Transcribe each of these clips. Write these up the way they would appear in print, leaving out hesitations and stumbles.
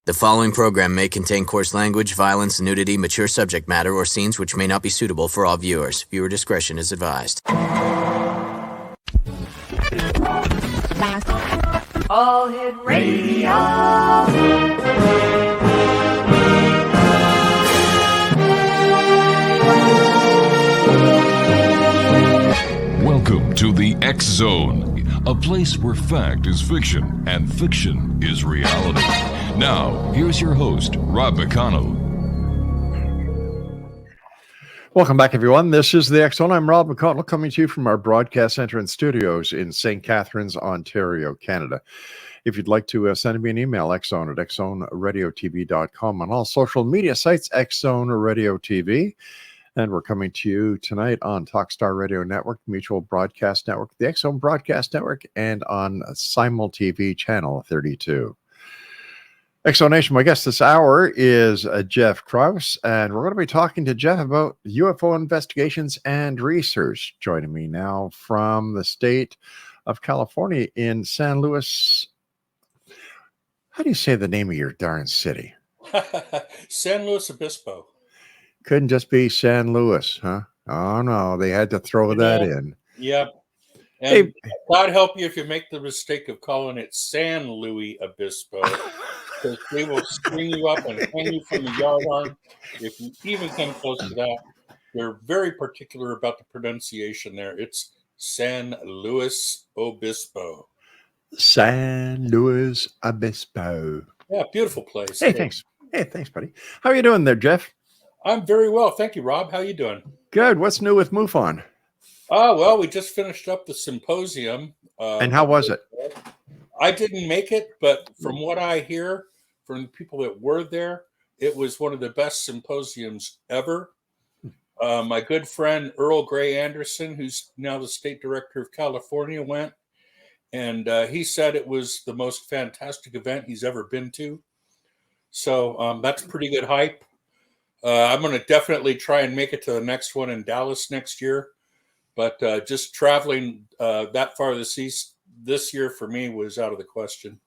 The following program may contain coarse language, violence, nudity, mature subject matter, or scenes which may not be suitable for all viewers. Viewer discretion is advised. All Hit Radio. Welcome to the X Zone, a place where fact is fiction and fiction is reality. Now, here's your host, Rob McConnell. Welcome back, everyone. This is the X Zone. I'm Rob McConnell, coming to you from our broadcast center and studios in St. Catharines, Ontario, Canada. If you'd like to send me an email, xzone at xzoneradiotv.com, on all social media sites, Xzone Radio TV. And we're coming to you tonight on Talkstar Radio Network, Mutual Broadcast Network, the X Zone Broadcast Network, and on Simul TV Channel 32. Exonation, my guest this hour is Jeff Krause, and we're going to be talking to Jeff about UFO investigations and research. Joining me now from the state of California in San Luis. How do you say the name of your darn city? San Luis Obispo. Couldn't just be San Luis, huh? Oh, no, they had to throw that in. Yep. And God help you if you make the mistake of calling it San Luis Obispo, because they will string you up and hang you from the yardarm if you even come close to that. They're very particular about the pronunciation there. It's San Luis Obispo. San Luis Obispo. Yeah, beautiful place. Hey, thanks. Hey, thanks, buddy. How are you doing there, Jeff? I'm very well. Thank you, Rob. How you doing? Good. What's new with MUFON? Well, we just finished up the symposium. And how was it? I didn't make it, but from what I hear from the people that were there, it was one of the best symposiums ever. My good friend Earl Grey Anderson, who's now the state director of California, went, and he said it was the most fantastic event he's ever been to. So that's pretty good hype. I'm going to definitely try and make it to the next one in Dallas next year. But just traveling that far this east this year for me was out of the question.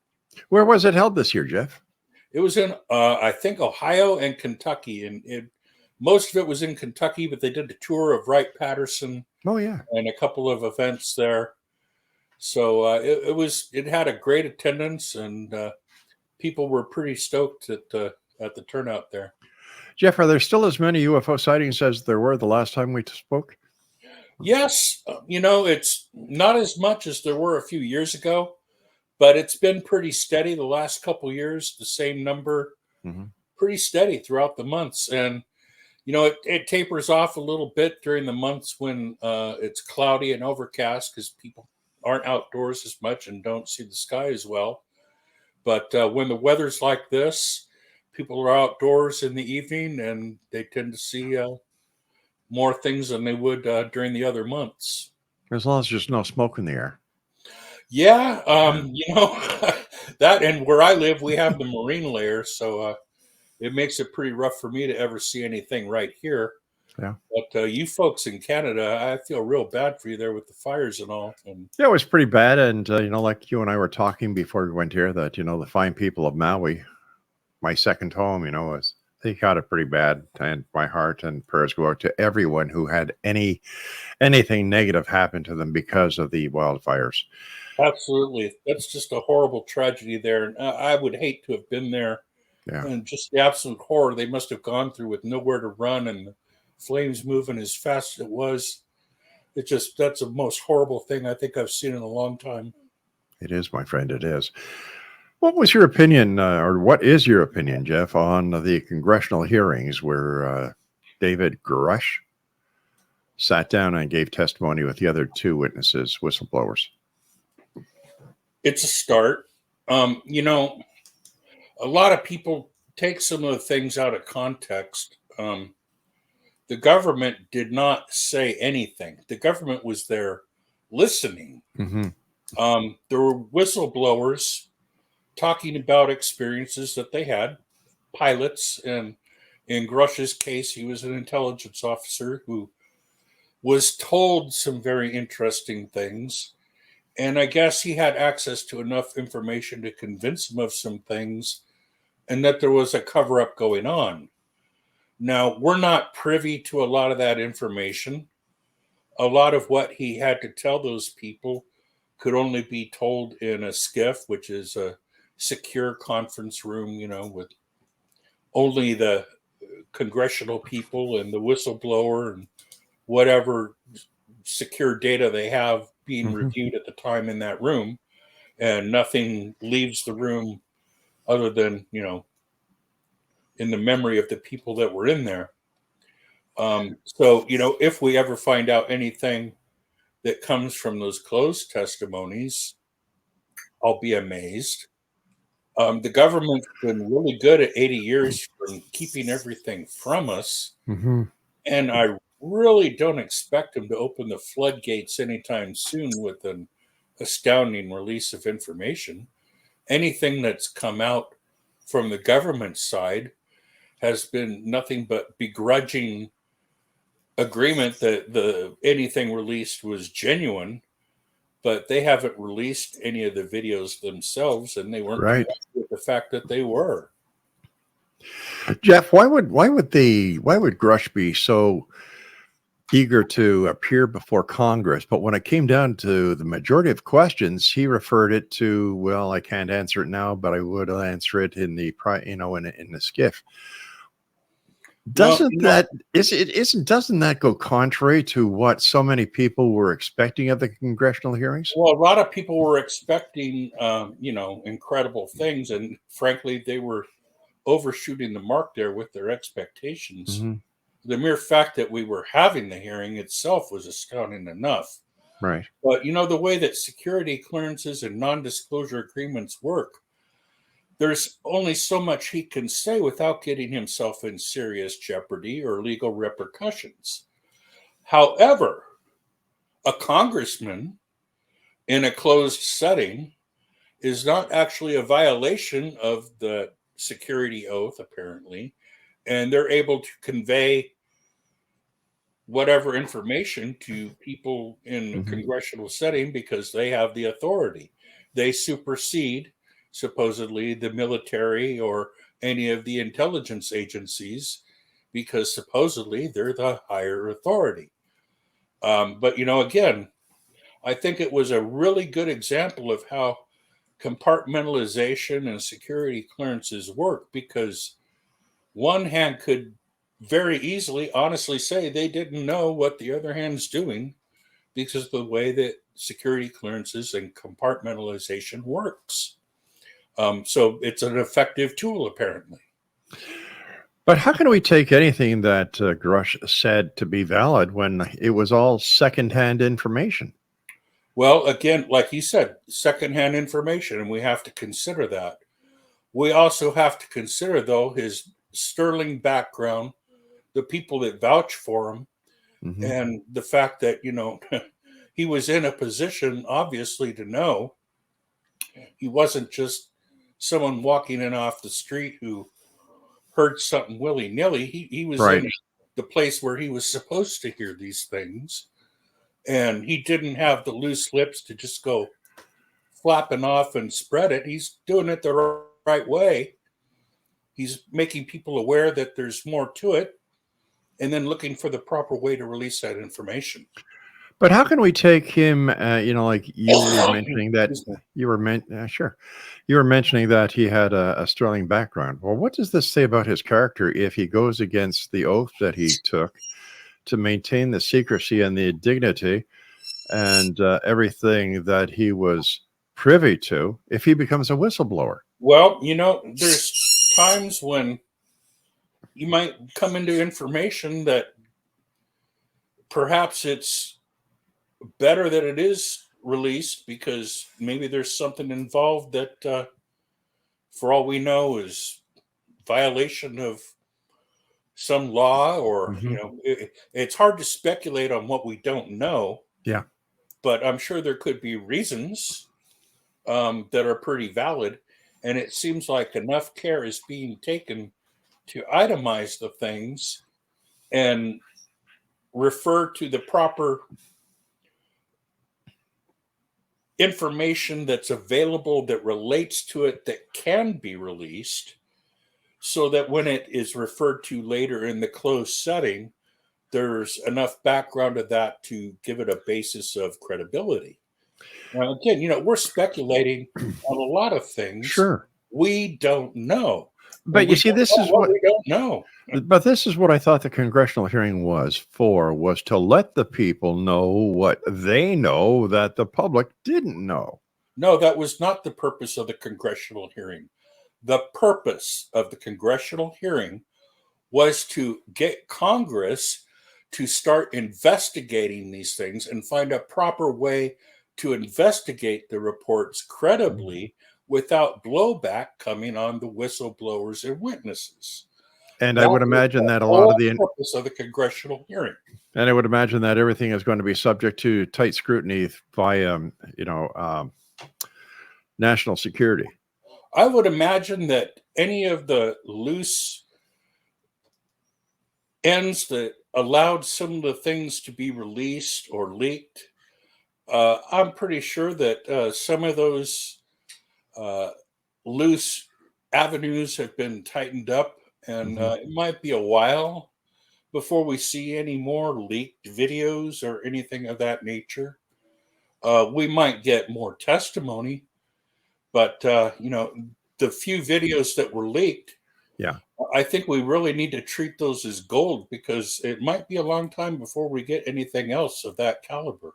Where was it held this year, Jeff? It was in, I think, Ohio and Kentucky. And most of it was in Kentucky, but they did a tour of Wright-Patterson. Oh, yeah. And a couple of events there. So it had a great attendance, and people were pretty stoked at the turnout there. Jeff, are there still as many UFO sightings as there were the last time we spoke? Yes. It's not as much as there were a few years ago, but it's been pretty steady the last couple of years, the same number, pretty steady throughout the months. And, it tapers off a little bit during the months when it's cloudy and overcast because people aren't outdoors as much and don't see the sky as well. But when the weather's like this, people are outdoors in the evening, and they tend to see more things than they would during the other months. As long as there's no smoke in the air. Yeah, that, and where I live, we have the marine layer, so it makes it pretty rough for me to ever see anything right here. Yeah. But you folks in Canada, I feel real bad for you there with the fires and all. And yeah, it was pretty bad. And, like you and I were talking before we went here, that, the fine people of Maui, my second home, they got it pretty bad, and my heart and prayers go out to everyone who had anything negative happen to them because of the wildfires. Absolutely. That's just a horrible tragedy there. And I would hate to have been there. Yeah. And just the absolute horror they must have gone through with nowhere to run and the flames moving as fast as it was. That's the most horrible thing I think I've seen in a long time. It is, my friend. It is. What was your opinion, or what is your opinion, Jeff, on the congressional hearings where David Grush sat down and gave testimony with the other two witnesses, whistleblowers? It's a start. A lot of people take some of the things out of context. The government did not say anything. The government was there listening. There were whistleblowers talking about experiences that they had, pilots, and in Grush's case, he was an intelligence officer who was told some very interesting things. And I guess he had access to enough information to convince him of some things and that there was a cover-up going on. Now, we're not privy to a lot of that information. A lot of what he had to tell those people could only be told in a SCIF, which is a secure conference room, with only the congressional people and the whistleblower and whatever secure data they have being reviewed at the time in that room, and nothing leaves the room other than, in the memory of the people that were in there. So, if we ever find out anything that comes from those closed testimonies, I'll be amazed. The government's been really good at 80 years from keeping everything from us. And I really don't expect them to open the floodgates anytime soon with an astounding release of information. Anything that's come out from the government side has been nothing but begrudging agreement that anything released was genuine, but they haven't released any of the videos themselves, and they weren't Right. with the fact that they were. Jeff, why would Grush be so eager to appear before Congress, but when it came down to the majority of questions, he referred it to, well, I can't answer it now, but I would answer it in the in the SCIF. Doesn't that go contrary to what so many people were expecting of the congressional hearings? Well, a lot of people were expecting, incredible things, and frankly, they were overshooting the mark there with their expectations. The mere fact that we were having the hearing itself was astounding enough. Right. But, the way that security clearances and non-disclosure agreements work, there's only so much he can say without getting himself in serious jeopardy or legal repercussions. However, a congressman in a closed setting is not actually a violation of the security oath, apparently, and they're able to convey whatever information to people in a congressional setting because they have the authority. They supersede, supposedly, the military or any of the intelligence agencies because supposedly they're the higher authority. But, again, I think it was a really good example of how compartmentalization and security clearances work, because one hand could very easily honestly say they didn't know what the other hand's doing because of the way that security clearances and compartmentalization works. So it's an effective tool, apparently. But how can we take anything that Grush said to be valid when it was all secondhand information? Well, again, like he said, secondhand information, and we have to consider that. We also have to consider, though, his sterling background, the people that vouch for him, and the fact that, he was in a position, obviously, to know. He wasn't just someone walking in off the street who heard something willy-nilly. He was in the place where he was supposed to hear these things. And he didn't have the loose lips to just go flapping off and spread it. He's doing it the right way. He's making people aware that there's more to it, and then looking for the proper way to release that information. But how can we take him, like you were mentioning that you were mentioning that he had a sterling background. Well, what does this say about his character if he goes against the oath that he took to maintain the secrecy and the dignity and everything that he was privy to if he becomes a whistleblower? Well, there's times when you might come into information that perhaps it's better that it is released because maybe there's something involved that, for all we know, is violation of some law or, it's hard to speculate on what we don't know. Yeah. But I'm sure there could be reasons that are pretty valid. And it seems like enough care is being taken to itemize the things and refer to the proper information that's available that relates to it that can be released, so that when it is referred to later in the closed setting, there's enough background of that to give it a basis of credibility. Now, again, we're speculating on a lot of things. Sure. We don't know. But you see, this is what we don't know. But this is what I thought the congressional hearing was to let the people know what they know that the public didn't know. No, that was not the purpose of the congressional hearing. The purpose of the congressional hearing was to get Congress to start investigating these things and find a proper way to investigate the reports credibly without blowback coming on the whistleblowers and witnesses. And I would imagine that a lot of the purpose of the congressional hearing. And I would imagine that everything is going to be subject to tight scrutiny by, national security. I would imagine that any of the loose ends that allowed some of the things to be released or leaked, I'm pretty sure that some of those loose avenues have been tightened up, and it might be a while before we see any more leaked videos or anything of that nature. We might get more testimony, but the few videos that were leaked, I think we really need to treat those as gold, because it might be a long time before we get anything else of that caliber.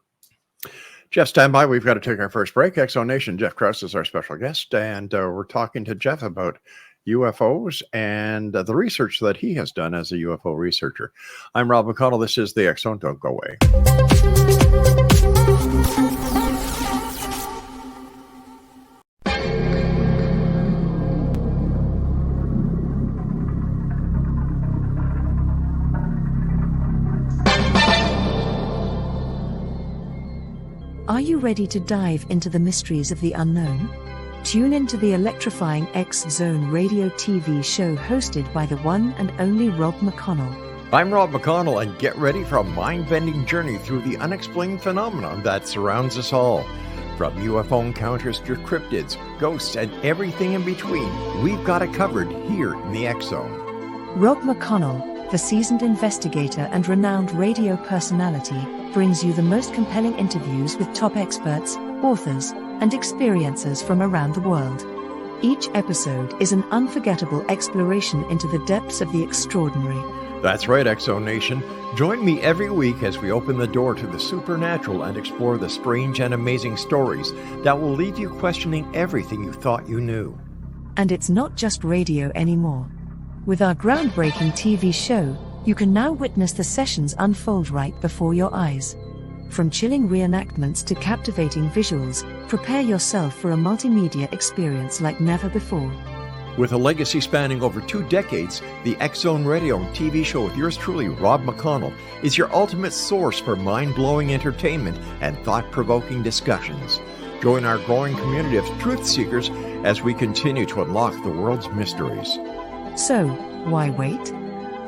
Jeff, stand by. We've got to take our first break. X-Zone Nation, Jeff Krause is our special guest, and we're talking to Jeff about UFOs and the research that he has done as a UFO researcher. I'm Rob McConnell. This is the X-Zone. Don't go away. Are you ready to dive into the mysteries of the unknown? Tune into the electrifying X-Zone radio TV show hosted by the one and only Rob McConnell. I'm Rob McConnell, and get ready for a mind-bending journey through the unexplained phenomenon that surrounds us all. From UFO encounters to cryptids, ghosts, and everything in between, we've got it covered here in the X-Zone. Rob McConnell, the seasoned investigator and renowned radio personality, brings you the most compelling interviews with top experts, authors, and experiencers from around the world. Each episode is an unforgettable exploration into the depths of the extraordinary. That's right, X-Zone Nation. Join me every week as we open the door to the supernatural and explore the strange and amazing stories that will leave you questioning everything you thought you knew. And it's not just radio anymore. With our groundbreaking TV show, you can now witness the sessions unfold right before your eyes. From chilling reenactments to captivating visuals, prepare yourself for a multimedia experience like never before. With a legacy spanning over 2 decades, the X-Zone Radio and TV show with yours truly, Rob McConnell, is your ultimate source for mind-blowing entertainment and thought-provoking discussions. Join our growing community of truth seekers as we continue to unlock the world's mysteries. So, why wait?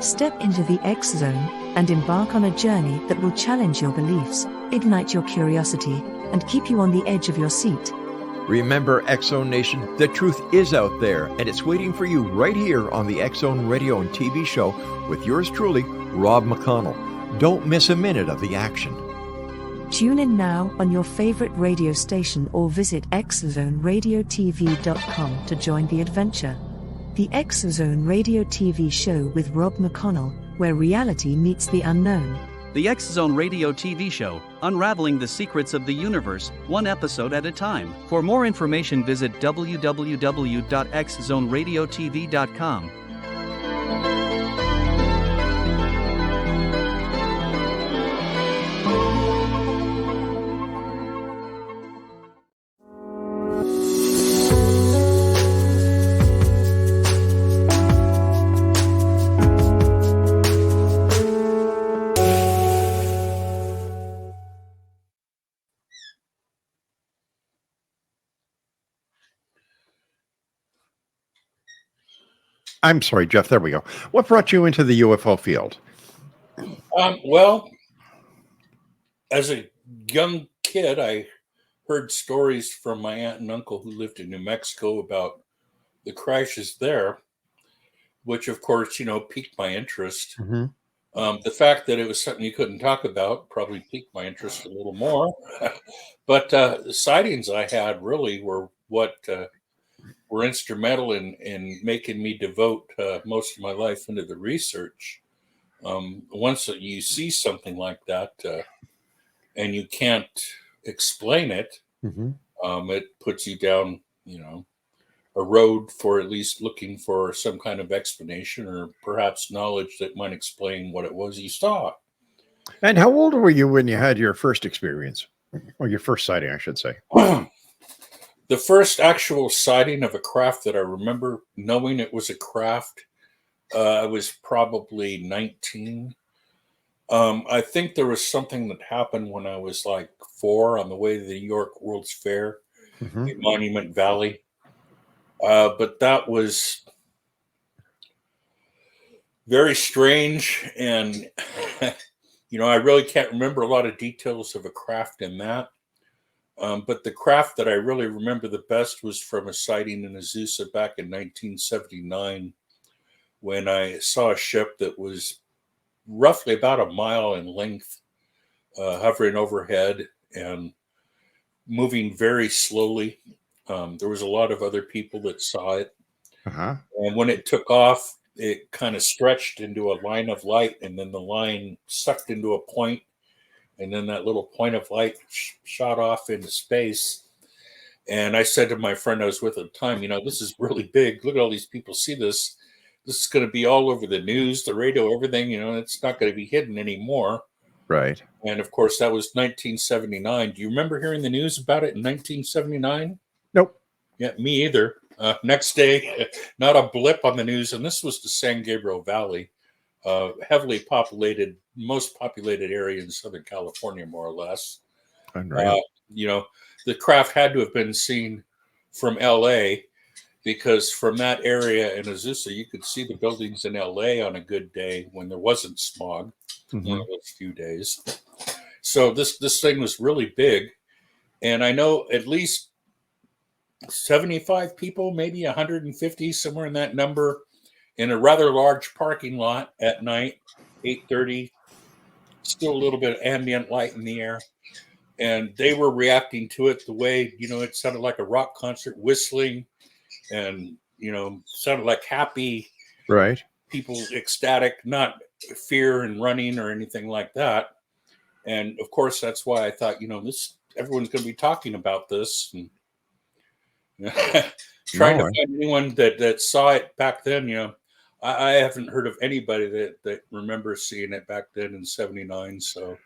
Step into the X-Zone and embark on a journey that will challenge your beliefs, ignite your curiosity, and keep you on the edge of your seat. Remember, X-Zone Nation, the truth is out there, and it's waiting for you right here on the X-Zone Radio and TV show with yours truly, Rob McConnell. Don't miss a minute of the action. Tune in now on your favorite radio station or visit xzoneradiotv.com to join the adventure. The X-Zone Radio TV show with Rob McConnell, where reality meets the unknown. The X-Zone Radio TV show, unraveling the secrets of the universe, one episode at a time. For more information, visit www.xzoneradiotv.com. I'm sorry, Jeff, there we go. What brought you into the UFO field? Well, as a young kid, I heard stories from my aunt and uncle who lived in New Mexico about the crashes there. which of course, piqued my interest. Mm-hmm. The fact that it was something you couldn't talk about probably piqued my interest a little more. But the sightings I had really were what were instrumental in making me devote most of my life into the research. Once you see something like that and you can't explain it, Mm-hmm. it puts you down, a road for at least looking for some kind of explanation or perhaps knowledge that might explain what it was you saw. And how old were you when you had your first experience, or your first sighting, I should say? The first actual sighting of a craft that I remember knowing it was a craft, I was probably 19. I think there was something that happened when I was like 4 on the way to the New York World's Fair in Monument Valley. But that was very strange. And, I really can't remember a lot of details of a craft in that. But the craft that I really remember the best was from a sighting in Azusa back in 1979, when I saw a ship that was roughly about a mile in length, hovering overhead and moving very slowly. There was a lot of other people that saw it. Uh-huh. And when it took off, it kind of stretched into a line of light, and then the line sucked into a point, and then that little point of light shot off into space. And I said to my friend I was with at the time, this is really big. Look at all these people see this. This is going to be all over the news, the radio, everything. It's not going to be hidden anymore. Right. And of course, that was 1979. Do you remember hearing the news about it in 1979? Nope. Yeah, me either. Next day, not a blip on the news. And this was the San Gabriel Valley, heavily populated, most populated area in Southern California, more or less. Unreal. The craft had to have been seen from LA, because from that area in Azusa, you could see the buildings in LA on a good day when there wasn't smog, one of those few days. So this thing was really big. And I know at least 75 people, maybe 150, somewhere in that number, in a rather large parking lot at night, 8:30, still a little bit of ambient light in the air. And they were reacting to it the way, it sounded like a rock concert, whistling, and, sounded like happy, Right. people, ecstatic, not fear and running or anything like that. And of course, that's why I thought, everyone's going to be talking about this. And trying to find anyone that saw it back then, I haven't heard of anybody that remembers seeing it back then in 79. So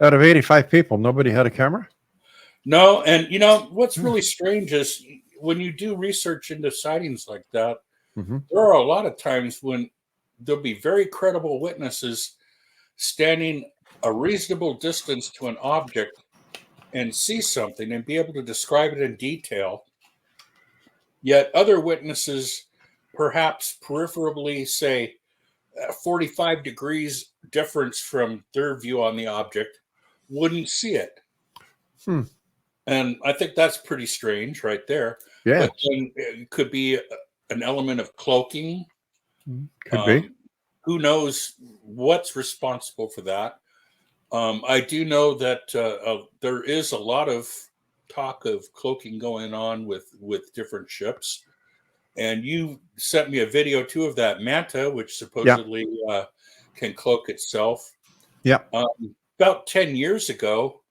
out of 85 people, nobody had a camera? No. And what's really strange is when you do research into sightings like that, there are a lot of times when there'll be very credible witnesses standing a reasonable distance to an object and see something and be able to describe it in detail. Yet other witnesses, perhaps peripherally, say 45 degrees difference from their view on the object, wouldn't see it. And I think that's pretty strange right there. Yeah. But then it could be an element of cloaking. Could be. Who knows what's responsible for that? I do know that there is a lot of talk of cloaking going on with different ships. And you sent me a video too of that manta, which supposedly can cloak itself. Yeah. About 10 years ago,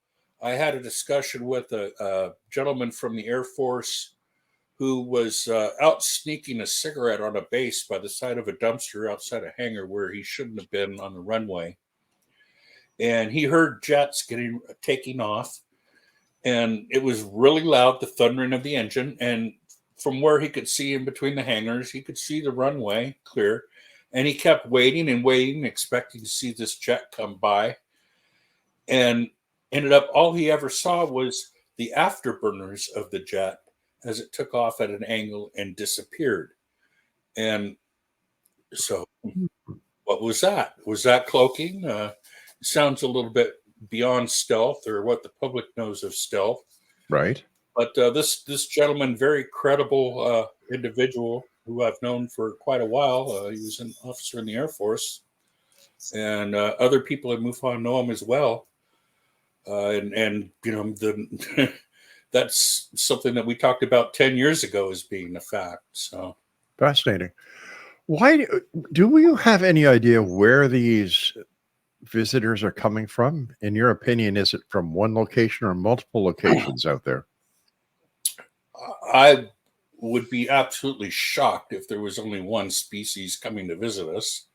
I had a discussion with a gentleman from the Air Force who was out sneaking a cigarette on a base by the side of a dumpster outside a hangar where he shouldn't have been on the runway. And he heard jets taking off, and it was really loud, the thundering of the engine. And from where he could see in between the hangars, he could see the runway clear. And he kept waiting and waiting, expecting to see this jet come by. And ended up, all he ever saw was the afterburners of the jet as it took off at an angle and disappeared. And so what was that? Was that cloaking? Sounds a little bit beyond stealth or what the public knows of stealth. Right. But this gentleman, very credible individual who I've known for quite a while. He was an officer in the Air Force, and other people at MUFON know him as well. And that's something that we talked about 10 years ago as being a fact. So fascinating. Why do you have any idea where these visitors are coming from? In your opinion, is it from one location or multiple locations out there? I would be absolutely shocked if there was only one species coming to visit us.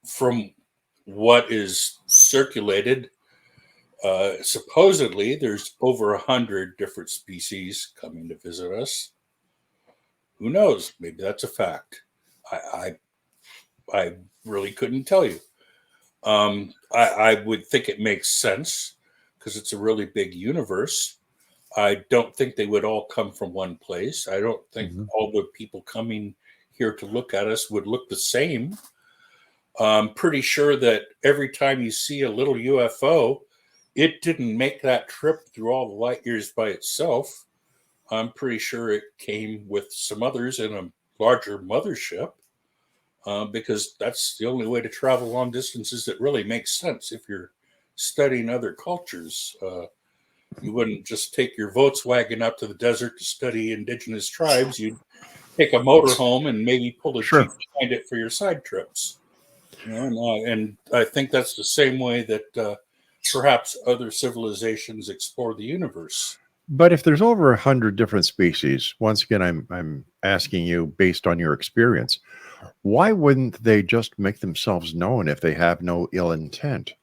From what is circulated, supposedly there's over 100 different species coming to visit us. Who knows? Maybe that's a fact. I really couldn't tell you. I would think it makes sense because it's a really big universe. I don't think they would all come from one place. I don't think all the people coming here to look at us would look the same. I'm pretty sure that every time you see a little UFO, it didn't make that trip through all the light years by itself. I'm pretty sure it came with some others in a larger mothership, because that's the only way to travel long distances that really makes sense. If you're studying other cultures, you wouldn't just take your Volkswagen up to the desert to study indigenous tribes. You'd take a motorhome and maybe pull a Jeep behind it for your side trips. And I think that's the same way that perhaps other civilizations explore the universe. But if there's over 100 different species, once again, I'm asking you based on your experience, why wouldn't they just make themselves known if they have no ill intent?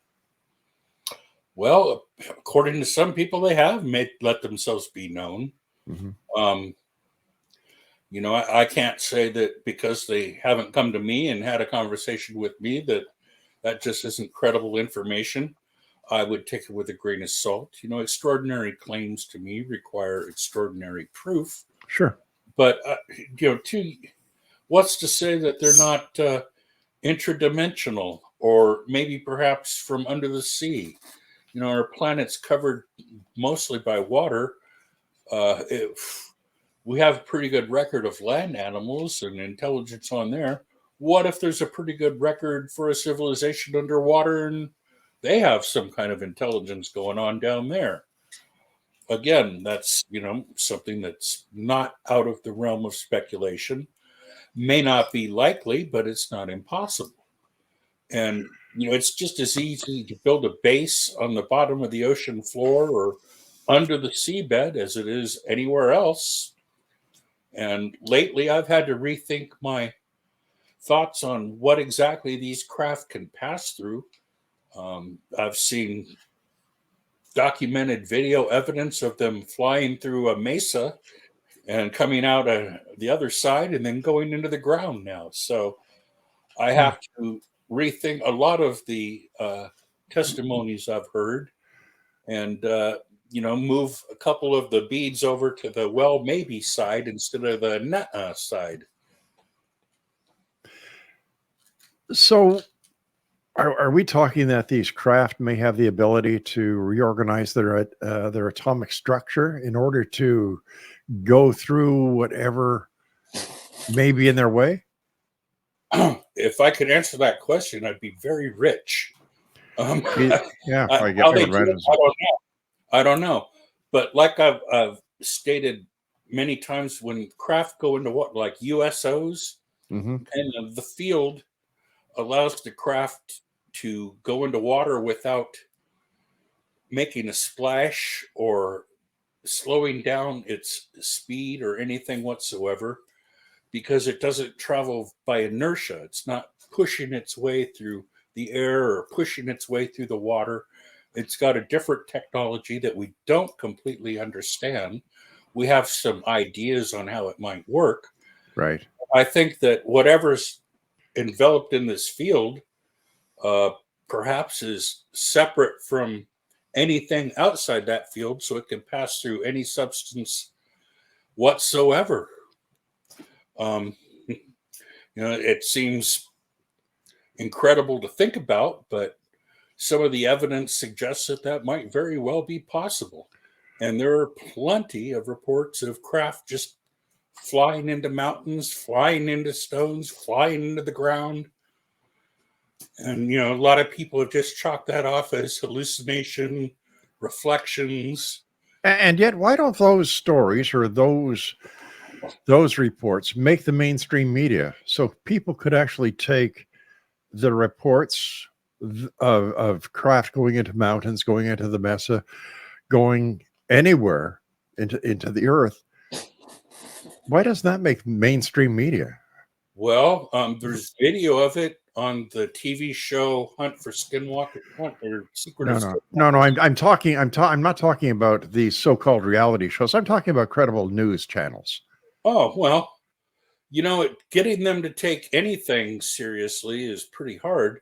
Well, according to some people, they have let themselves be known. I can't say that because they haven't come to me and had a conversation with me that just isn't credible information. I would take it with a grain of salt. Extraordinary claims to me require extraordinary proof. Sure. But, what's to say that they're not intradimensional or maybe perhaps from under the sea? Our planet's covered mostly by water. We have a pretty good record of land animals and intelligence on there. What if there's a pretty good record for a civilization underwater and they have some kind of intelligence going on down there? Again, that's, something that's not out of the realm of speculation. May not be likely, but it's not impossible. And, it's just as easy to build a base on the bottom of the ocean floor or under the seabed as it is anywhere else. And lately, I've had to rethink my thoughts on what exactly these craft can pass through. I've seen documented video evidence of them flying through a mesa and coming out the other side and then going into the ground now. So I have to rethink a lot of the testimonies I've heard and, move a couple of the beads over to the well, maybe side instead of the nuh-uh side. So are we talking that these craft may have the ability to reorganize their atomic structure in order to go through whatever may be in their way? If I could answer that question, I'd be very rich. I don't know. But like I've stated many times, when craft go into what, like USOs, and the field allows the craft to go into water without making a splash or slowing down its speed or anything whatsoever, because it doesn't travel by inertia. It's not pushing its way through the air or pushing its way through the water. It's got a different technology that we don't completely understand. We have some ideas on how it might work. Right. I think that whatever's enveloped in this field perhaps is separate from anything outside that field, so it can pass through any substance whatsoever. It seems incredible to think about, but some of the evidence suggests that might very well be possible. And there are plenty of reports of craft just flying into mountains, flying into stones, flying into the ground. And, a lot of people have just chalked that off as hallucination, reflections. And yet, why don't those stories or those reports make the mainstream media so people could actually take the reports of craft going into mountains, going into the Mesa, going anywhere into the earth? Why does that make mainstream media? Well, there's video of it on the TV show Hunt for Skinwalker or Secret of Skinwalker. No. I'm not talking about these so-called reality shows. I'm talking about credible news channels. Oh, well, getting them to take anything seriously is pretty hard.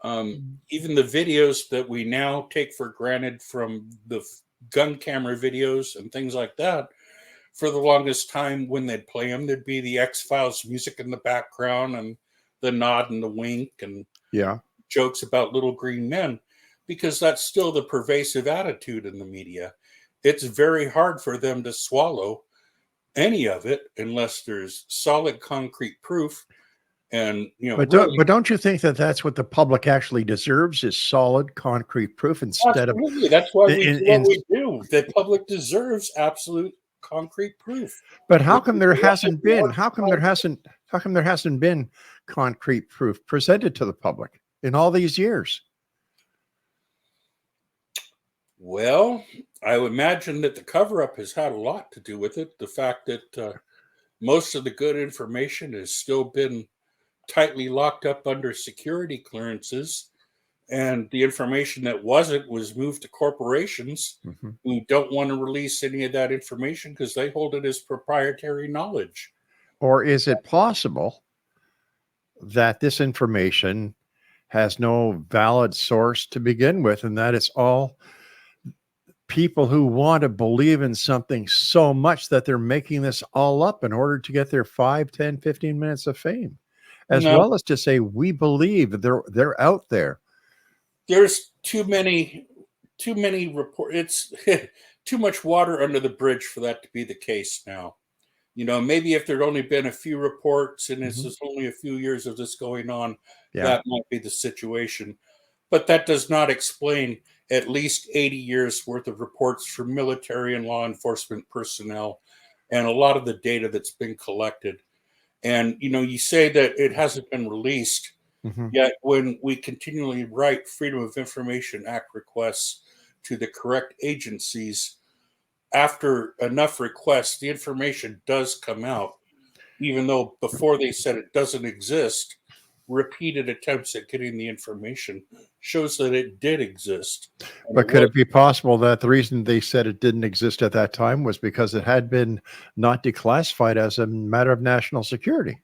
Even the videos that we now take for granted from the gun camera videos and things like that, for the longest time when they'd play them, there'd be the X-Files music in the background and the nod and the wink and jokes about little green men, because that's still the pervasive attitude in the media. It's very hard for them to swallow any of it unless there's solid concrete proof. And but don't you think that that's what the public actually deserves, is solid concrete proof instead absolutely. That's why we do what we do. The public deserves absolute concrete proof. But how come there hasn't been concrete proof presented to the public in all these years? Well, I would imagine that the cover-up has had a lot to do with it. The fact that most of the good information has still been tightly locked up under security clearances, and the information that wasn't was moved to corporations who don't want to release any of that information because they hold it as proprietary knowledge. Or is it possible that this information has no valid source to begin with, and that it's all people who want to believe in something so much that they're making this all up in order to get their 5, 10, 15 minutes of fame, as well as to say, we believe they're out there? There's too many reports. It's too much water under the bridge for that to be the case now. Maybe if there'd only been a few reports and it's just only a few years of this going on, that might be the situation. But that does not explain at least 80 years worth of reports from military and law enforcement personnel and a lot of the data that's been collected. And, you say that it hasn't been released. Yet when we continually write Freedom of Information Act requests to the correct agencies, after enough requests, the information does come out, even though before they said it doesn't exist. Repeated attempts at getting the information shows that it did exist. But could it be possible that the reason they said it didn't exist at that time was because it had been not declassified as a matter of national security?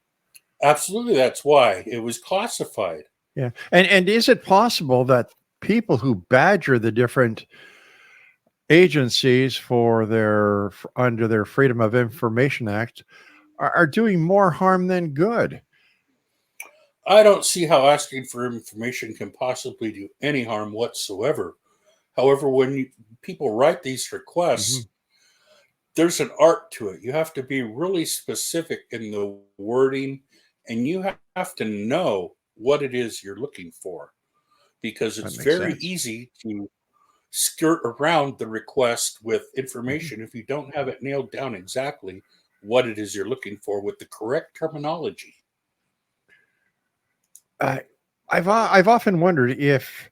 Absolutely, that's why it was classified. Yeah, and is it possible that people who badger the different agencies for under their Freedom of Information Act are doing more harm than good? I don't see how asking for information can possibly do any harm whatsoever. However, when people write these requests, there's an art to it. You have to be really specific in the wording, and you have to know what it is you're looking for, because it's very easy to skirt around the request with information if you don't have it nailed down exactly what it is you're looking for with the correct terminology. I've often wondered if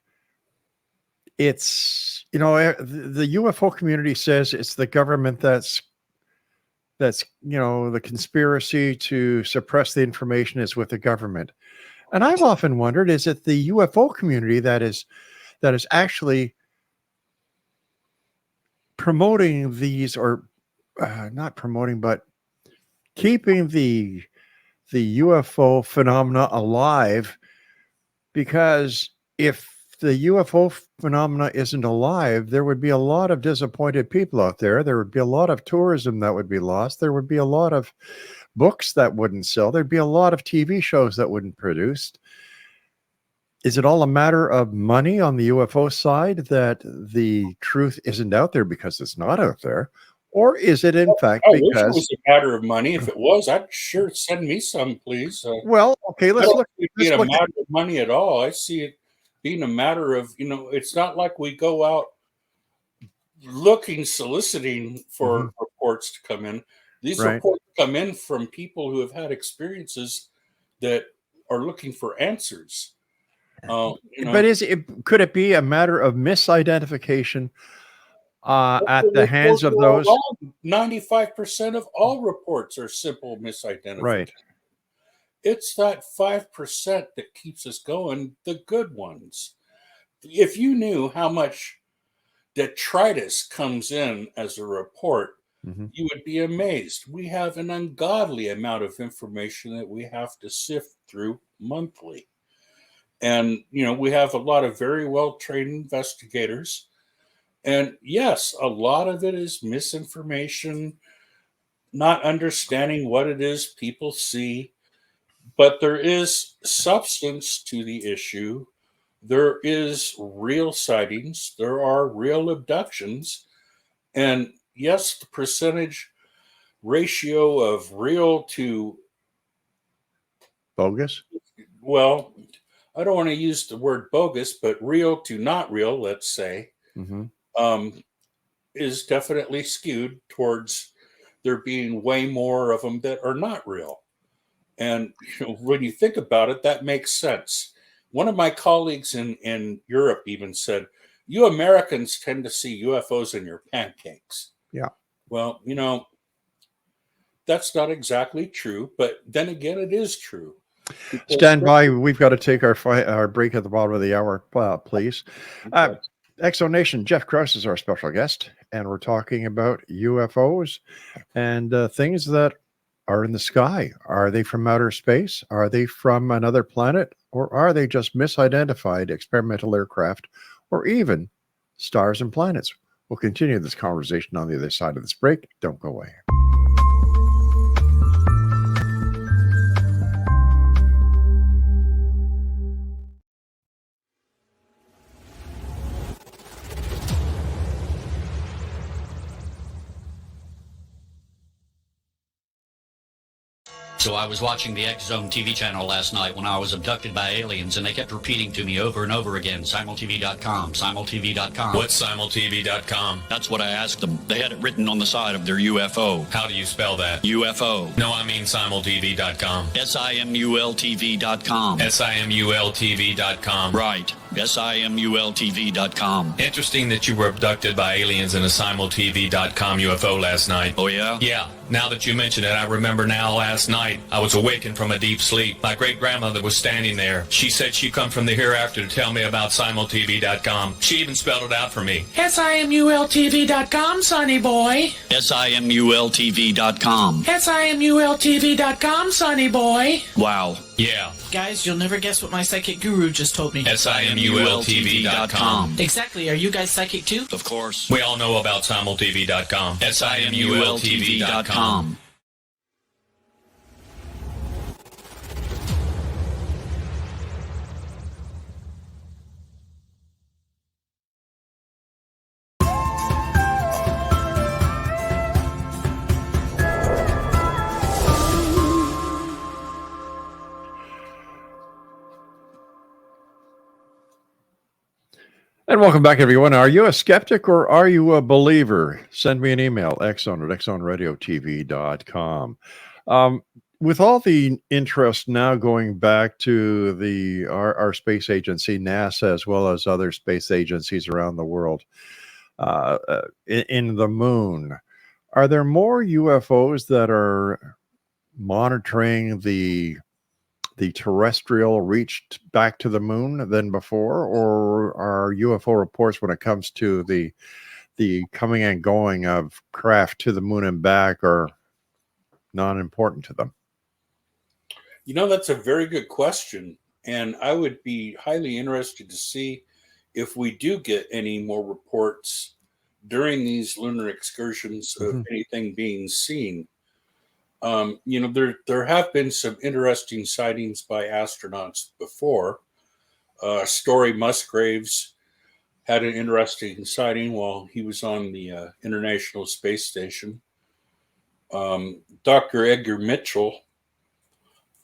it's, the UFO community says it's the government that's the conspiracy to suppress the information is with the government. And I've often wondered, is it the UFO community that is actually promoting these, or not promoting, but keeping the UFO phenomena alive? Because if the UFO phenomena isn't alive, there would be a lot of disappointed people out there. There would be a lot of tourism that would be lost. There would be a lot of books that wouldn't sell. There'd be a lot of TV shows that wouldn't produce. Is it all a matter of money on the UFO side that the truth isn't out there because it's not out there? Or is it in fact I wish it because? was a matter of money. If it was, I'd sure send me some, please. Well, okay, I let's don't look. see it Let's being a look at. matter of money at all. I see it being a matter of, it's not like we go out soliciting for reports to come in. These Right. reports come in from people who have had experiences that are looking for answers. But could it be a matter of misidentification at the hands of those? 95% of all reports are simple misidentification. Right. It's that 5% that keeps us going, the good ones. If you knew how much detritus comes in as a report, you would be amazed. We have an ungodly amount of information that we have to sift through monthly. And, we have a lot of very well-trained investigators. And yes, a lot of it is misinformation, not understanding what it is people see. But there is substance to the issue. There is real sightings. There are real abductions. And yes, the percentage ratio of real to bogus. Well, I don't want to use the word bogus, but real to not real, let's say, is definitely skewed towards there being way more of them that are not real. And when you think about it, that makes sense. One of my colleagues in Europe even said, you Americans tend to see UFOs in your pancakes. Yeah. Well, that's not exactly true, but then again, it is true. Stand by. We've got to take our break at the bottom of the hour, please. Exonation, Jeff Krause is our special guest, and we're talking about UFOs and things that are in the sky. Are they from outer space? Are they from another planet? Or are they just misidentified experimental aircraft or even stars and planets? We'll continue this conversation on the other side of this break. Don't go away. So I was watching the X Zone TV channel last night when I was abducted by aliens, and they kept repeating to me over and over again, simultv.com, simultv.com. What's simultv.com? That's what I asked them. They had it written on the side of their UFO. How do you spell that? UFO. No, I mean simultv.com. simultv.com. simultv.com. Right. simultv.com. Interesting that you were abducted by aliens in a simultv.com UFO last night. Oh, yeah? Yeah. Now that you mention it, I remember now last night I was awakened from a deep sleep. My great-grandmother was standing there. She said she'd come from the hereafter to tell me about simultv.com. She even spelled it out for me. simultv.com, sonny boy. simultv.com. simultv.com, sonny boy. Wow. Yeah. Guys, you'll never guess what my psychic guru just told me. simultv.com. Exactly. Are you guys psychic too? Of course. We all know about simultv.com. simultv.com. And welcome back, everyone. Are you a skeptic or are you a believer? Send me an email, xzone@xzoneradiotv.com. With all the interest now going back to our space agency, NASA, as well as other space agencies around the world, in the moon, are there more UFOs that are monitoring the terrestrial reached back to the moon than before, or are UFO reports when it comes to the coming and going of craft to the moon and back are not important to them? That's a very good question. And I would be highly interested to see if we do get any more reports during these lunar excursions of anything being seen. There have been some interesting sightings by astronauts before. Story Musgraves had an interesting sighting while he was on the International Space Station. Dr. Edgar Mitchell,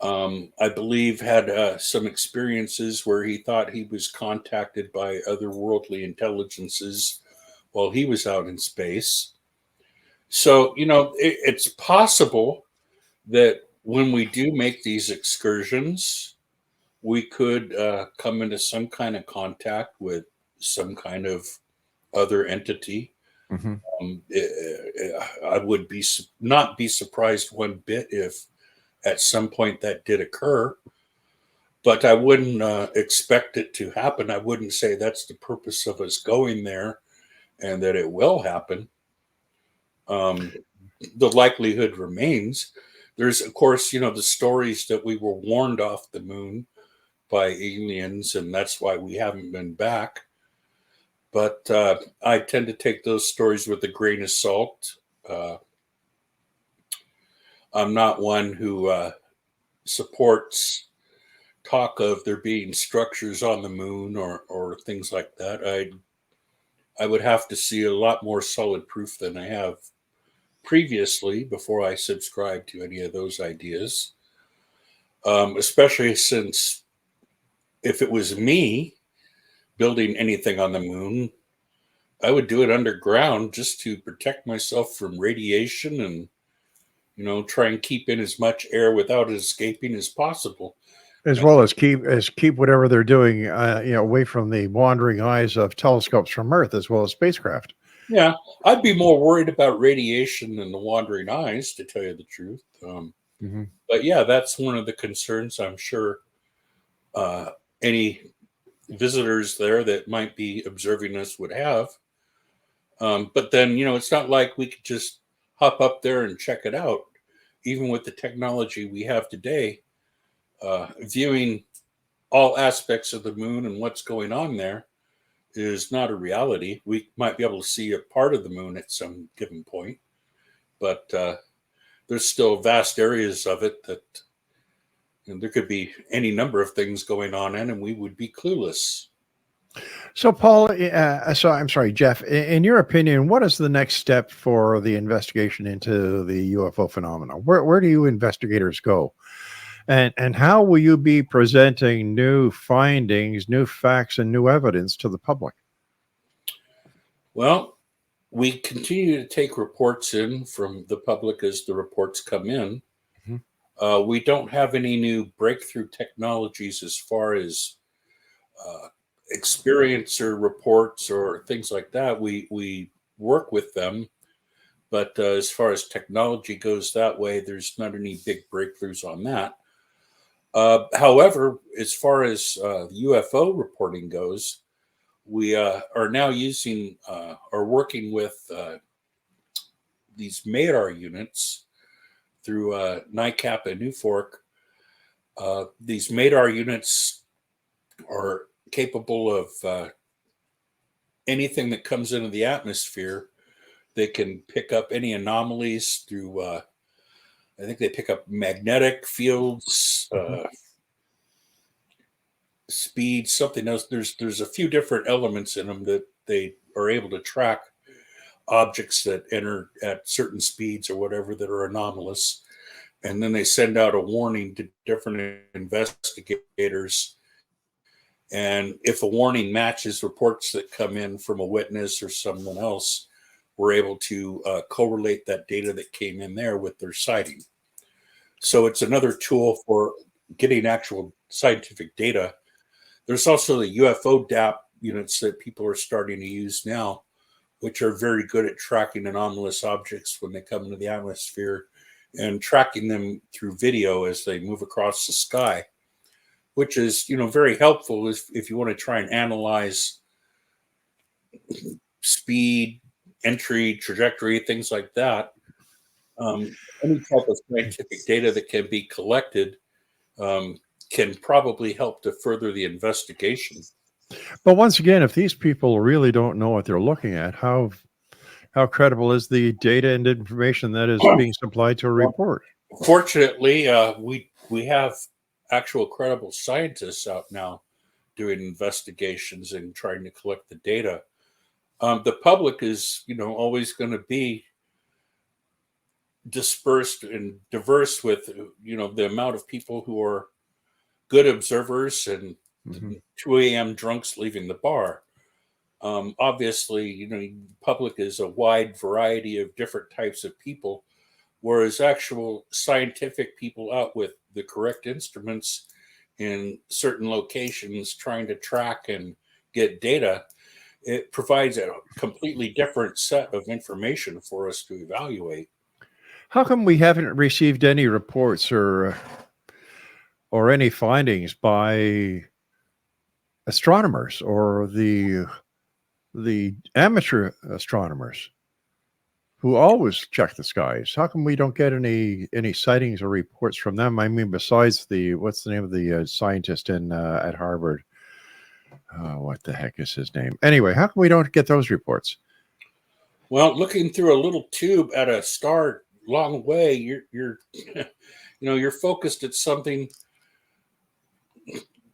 I believe, had some experiences where he thought he was contacted by otherworldly intelligences while he was out in space. So, it's possible that when we do make these excursions, we could come into some kind of contact with some kind of other entity. Mm-hmm. I would not be surprised one bit if at some point that did occur, but I wouldn't expect it to happen. I wouldn't say that's the purpose of us going there and that it will happen. The likelihood remains. There's, of course, the stories that we were warned off the moon by aliens, and that's why we haven't been back. But I tend to take those stories with a grain of salt. I'm not one who supports talk of there being structures on the moon or things like that. I would have to see a lot more solid proof than I have previously before I subscribe to any of those ideas. Especially since if it was me building anything on the moon, I would do it underground just to protect myself from radiation and, try and keep in as much air without it escaping as possible. As well as keep whatever they're doing, away from the wandering eyes of telescopes from Earth, as well as spacecraft. Yeah, I'd be more worried about radiation than the wandering eyes, to tell you the truth. But yeah, that's one of the concerns I'm sure any visitors there that might be observing us would have. But then, it's not like we could just hop up there and check it out. Even with the technology we have today, viewing all aspects of the moon and what's going on there is not a reality. We might be able to see a part of the moon at some given point, but there's still vast areas of it that there could be any number of things going on in, and we would be clueless. So, Paul, I'm sorry, Jeff, in your opinion, what is the next step for the investigation into the UFO phenomena? Where do you investigators go? And how will you be presenting new findings, new facts, and new evidence to the public? Well, we continue to take reports in from the public as the reports come in. Mm-hmm. We don't have any new breakthrough technologies as far as experiencer reports or things like that. We work with them, but as far as technology goes that way, there's not any big breakthroughs on that. However, as far as UFO reporting goes, we are now using or working with these MADAR units through NICAP and NUFORC. These MADAR units are capable of anything that comes into the atmosphere. They can pick up any anomalies through, I think they pick up magnetic fields, speed, something else. There's a few different elements in them that they are able to track objects that enter at certain speeds or whatever that are anomalous. And then they send out a warning to different investigators. And if a warning matches reports that come in from a witness or someone else, we're able to correlate that data that came in there with their sighting. So it's another tool for getting actual scientific data. There's also the UFO DAP units that people are starting to use now, which are very good at tracking anomalous objects when they come into the atmosphere and tracking them through video as they move across the sky, which is, very helpful if you want to try and analyze speed, entry, trajectory, things like that. Any type of scientific data that can be collected can probably help to further the investigation. But once again, if these people really don't know what they're looking at, how credible is the data and information that is being supplied to a report? Fortunately, we have actual credible scientists out now doing investigations and trying to collect the data. The public is, always going to be dispersed and diverse with, the amount of people who are good observers and 2 a.m. drunks leaving the bar. Obviously, the public is a wide variety of different types of people, whereas actual scientific people out with the correct instruments in certain locations trying to track and get data, it provides a completely different set of information for us to evaluate. How come we haven't received any reports or any findings by astronomers or the amateur astronomers who always check the skies? How come we don't get any sightings or reports from them? I mean, besides what's the name of the scientist at Harvard? What the heck is his name? Anyway, how come we don't get those reports? Well, looking through a little tube at a star long away, you're you're focused at something,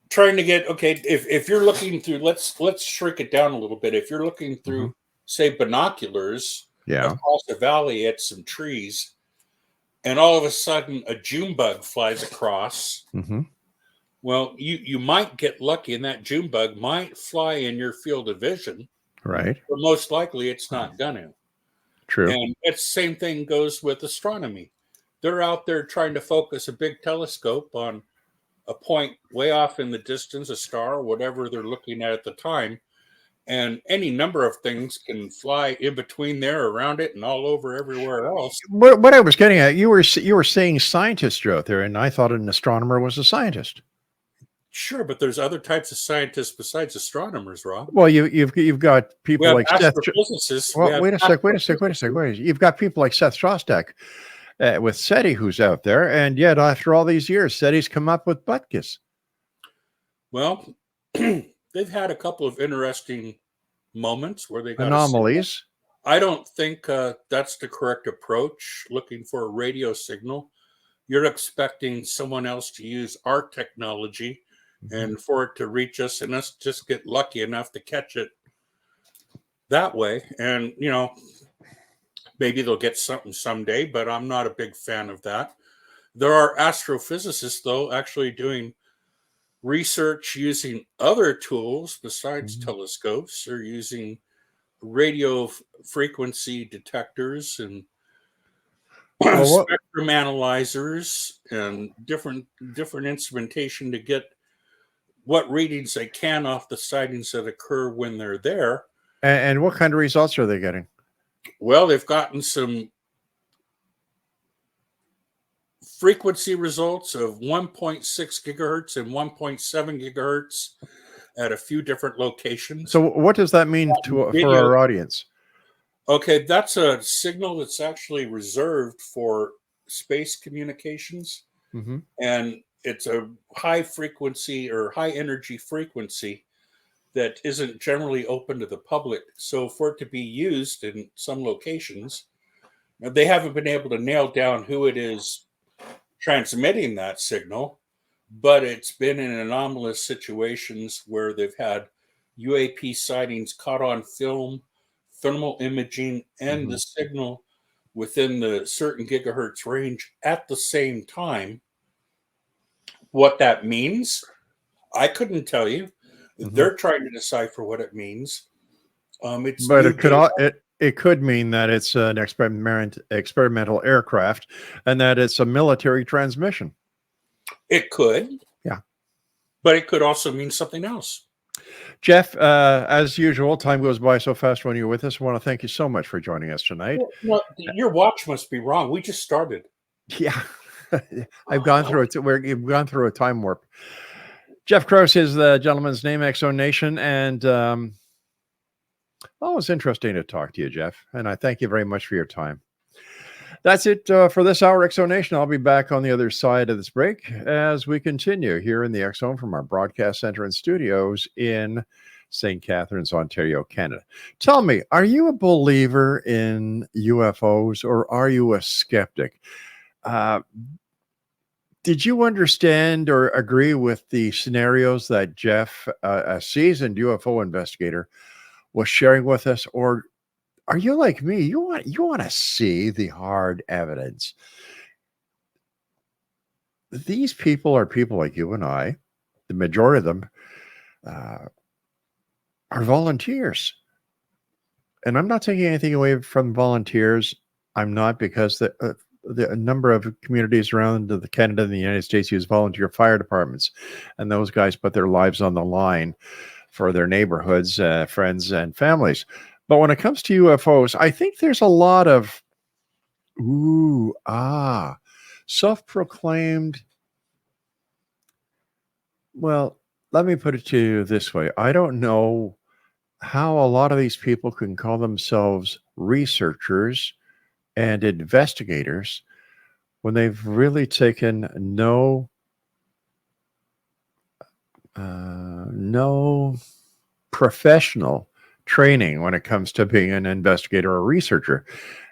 trying to get, okay, if you're looking through, let's shrink it down a little bit. If you're looking through, say, binoculars across a valley at some trees, and all of a sudden a June bug flies across, well, you might get lucky, and that June bug might fly in your field of vision, right? But most likely it's not gonna. True. And it's the same thing goes with astronomy. They're out there trying to focus a big telescope on a point way off in the distance, a star, or whatever they're looking at the time. And any number of things can fly in between there, around it, and all over everywhere else. What I was getting at, you were saying scientists out there, and I thought an astronomer was a scientist. Sure, but there's other types of scientists besides astronomers, Rob. Well, you've got people like Seth. Well, wait a sec. You've got people like Seth Shostak with SETI who's out there, and yet after all these years, SETI's come up with butkus. Well, they've had a couple of interesting moments where they got anomalies. I don't think that's the correct approach. Looking for a radio signal, you're expecting someone else to use our technology and for it to reach us, and us just get lucky enough to catch it that way. And maybe they'll get something someday, but I'm not a big fan of that. There are astrophysicists, though, actually doing research using other tools besides telescopes. They're using radio frequency detectors and spectrum analyzers and different instrumentation to get what readings they can off the sightings that occur when they're there. And what kind of results are they getting? Well, they've gotten some frequency results of 1.6 gigahertz and 1.7 gigahertz at a few different locations. So what does that mean for our audience? Okay, that's a signal that's actually reserved for space communications. And it's a high frequency or high energy frequency that isn't generally open to the public. So for it to be used in some locations, they haven't been able to nail down who it is transmitting that signal, but it's been in anomalous situations where they've had UAP sightings caught on film, thermal imaging, and the signal within the certain gigahertz range at the same time. What that means, I couldn't tell you. They're trying to decipher what it means. But it could mean that it's an experimental aircraft and that it's a military transmission. It could. Yeah. But it could also mean something else. Jeff, as usual, time goes by so fast when you're with us. I want to thank you so much for joining us tonight. Well, your watch must be wrong. We just started. Yeah. I've gone through it. We've gone through a time warp. Jeff Krause is the gentleman's name, Exo Nation, and it's interesting to talk to you, Jeff. And I thank you very much for your time. That's it for this hour, Exo Nation. I'll be back on the other side of this break as we continue here in the X Zone from our broadcast center and studios in St. Catharines, Ontario, Canada. Tell me, are you a believer in UFOs or are you a skeptic? Did you understand or agree with the scenarios that Jeff, a seasoned UFO investigator, was sharing with us, or are you like me? You want to see the hard evidence? These people are people like you and I. The majority of them are volunteers, and I'm not taking anything away from volunteers. I'm not, because the number of communities around the Canada and the United States use volunteer fire departments, and those guys put their lives on the line for their neighborhoods, friends, and families. But when it comes to UFOs, I think there's a lot of self-proclaimed. Well, let me put it to you this way. I don't know how a lot of these people can call themselves researchers and investigators when they've really taken no professional training when it comes to being an investigator or researcher.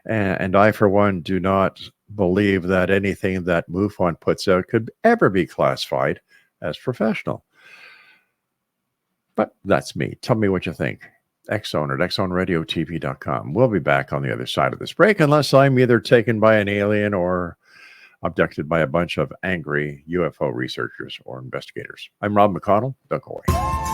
And I, for one, do not believe that anything that MUFON puts out could ever be classified as professional. But that's me. Tell me what you think. X-Zone at xzoneradiotv.com. We'll be back on the other side of this break, unless I'm either taken by an alien or abducted by a bunch of angry UFO researchers or investigators. I'm Rob McConnell. Don't go away.